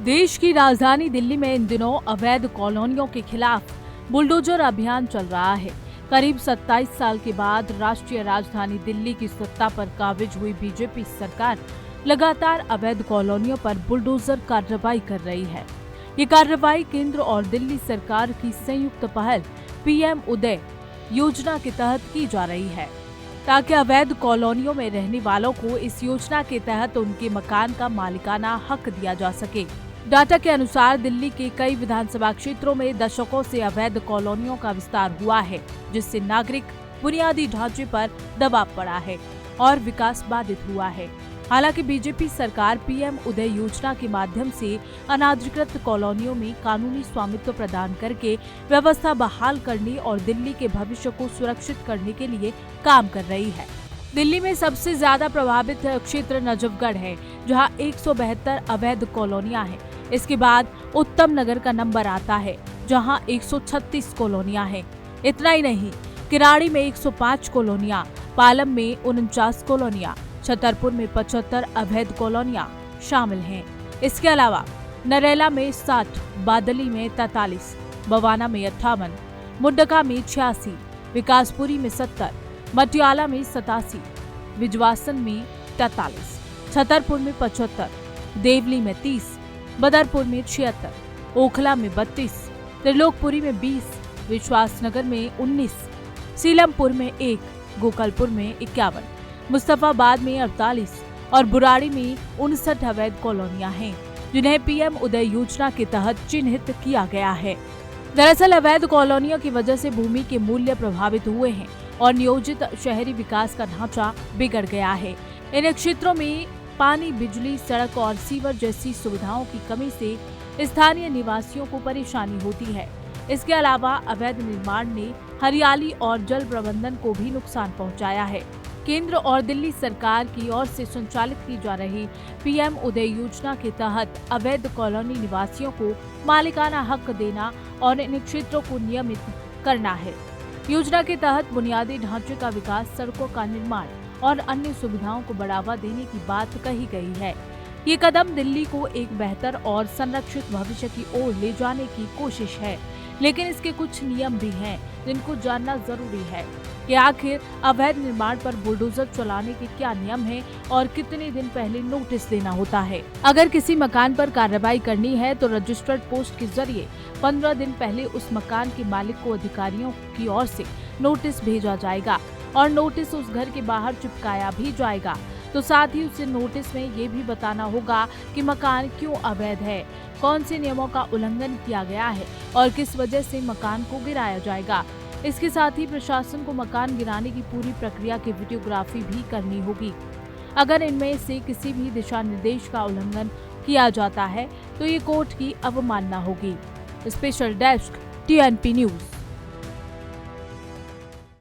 देश की राजधानी दिल्ली में इन दिनों अवैध कॉलोनियों के खिलाफ बुलडोजर अभियान चल रहा है। करीब 27 साल के बाद राष्ट्रीय राजधानी दिल्ली की सत्ता पर काबिज हुई बीजेपी सरकार लगातार अवैध कॉलोनियों पर बुलडोजर कार्रवाई कर रही है। ये कार्रवाई केंद्र और दिल्ली सरकार की संयुक्त पहल पीएम उदय योजना के तहत की जा रही है, ताकि अवैध कॉलोनियों में रहने वालों को इस योजना के तहत उनके मकान का मालिकाना हक दिया जा सके। डाटा के अनुसार दिल्ली के कई विधानसभा क्षेत्रों में दशकों से अवैध कॉलोनियों का विस्तार हुआ है, जिससे नागरिक बुनियादी ढांचे पर दबाव पड़ा है और विकास बाधित हुआ है। हालांकि बीजेपी सरकार पीएम उदय योजना के माध्यम से अनाधिकृत कॉलोनियों में कानूनी स्वामित्व प्रदान करके व्यवस्था बहाल करने और दिल्ली के भविष्य को सुरक्षित करने के लिए काम कर रही है। दिल्ली में सबसे ज्यादा प्रभावित क्षेत्र नजफगढ़ है, जहां 172 अवैध कॉलोनियां हैं। इसके बाद उत्तम नगर का नंबर आता है, जहां 136 कॉलोनियां हैं। इतना ही नहीं, किराड़ी में 105 कॉलोनियां, पालम में 49 कॉलोनियां, छतरपुर में 75 अवैध कॉलोनियां शामिल हैं। इसके अलावा नरेला में 60, बादली में 43, बवाना में 58, मुंडका में 86, विकासपुरी में 70, मटियाला में 87, विजवासन में 43, छतरपुर में 75, देवली में 30, बदरपुर में 76, ओखला में 32, त्रिलोकपुरी में 20, विश्वासनगर में 19, सीलमपुर में 1, गोकलपुर में 51, मुस्तफाबाद में 48 और बुराड़ी में 59 अवैध कॉलोनियां हैं, जिन्हें पीएम उदय योजना के तहत चिन्हित किया गया है। दरअसल अवैध कॉलोनियों की वजह से भूमि के मूल्य प्रभावित हुए हैं और नियोजित शहरी विकास का ढांचा बिगड़ गया है। इन क्षेत्रों में पानी, बिजली, सड़क और सीवर जैसी सुविधाओं की कमी से स्थानीय निवासियों को परेशानी होती है। इसके अलावा अवैध निर्माण ने हरियाली और जल प्रबंधन को भी नुकसान पहुंचाया है। केंद्र और दिल्ली सरकार की ओर से संचालित की जा रही पीएम उदय योजना के तहत अवैध कॉलोनी निवासियों को मालिकाना हक देना और इन क्षेत्रों को नियमित करना है। योजना के तहत बुनियादी ढांचे का विकास, सड़कों का निर्माण और अन्य सुविधाओं को बढ़ावा देने की बात कही गई है। ये कदम दिल्ली को एक बेहतर और संरक्षित भविष्य की ओर ले जाने की कोशिश है, लेकिन इसके कुछ नियम भी हैं जिनको जानना जरूरी है कि आखिर अवैध निर्माण पर बुलडोजर चलाने के क्या नियम हैं और कितने दिन पहले नोटिस देना होता है। अगर किसी मकान पर कार्रवाई करनी है तो रजिस्टर्ड पोस्ट के जरिए 15 दिन पहले उस मकान के मालिक को अधिकारियों की ओर से नोटिस भेजा जाएगा और नोटिस उस घर के बाहर चिपकाया भी जाएगा। तो साथ ही उसे नोटिस में ये भी बताना होगा कि मकान क्यों अवैध है, कौन से नियमों का उल्लंघन किया गया है और किस वजह से मकान को गिराया जाएगा। इसके साथ ही प्रशासन को मकान गिराने की पूरी प्रक्रिया की वीडियोग्राफी भी करनी होगी। अगर इनमें से किसी भी दिशा निर्देश का उल्लंघन किया जाता है तो ये कोर्ट की अवमानना होगी। Special desk TNP news.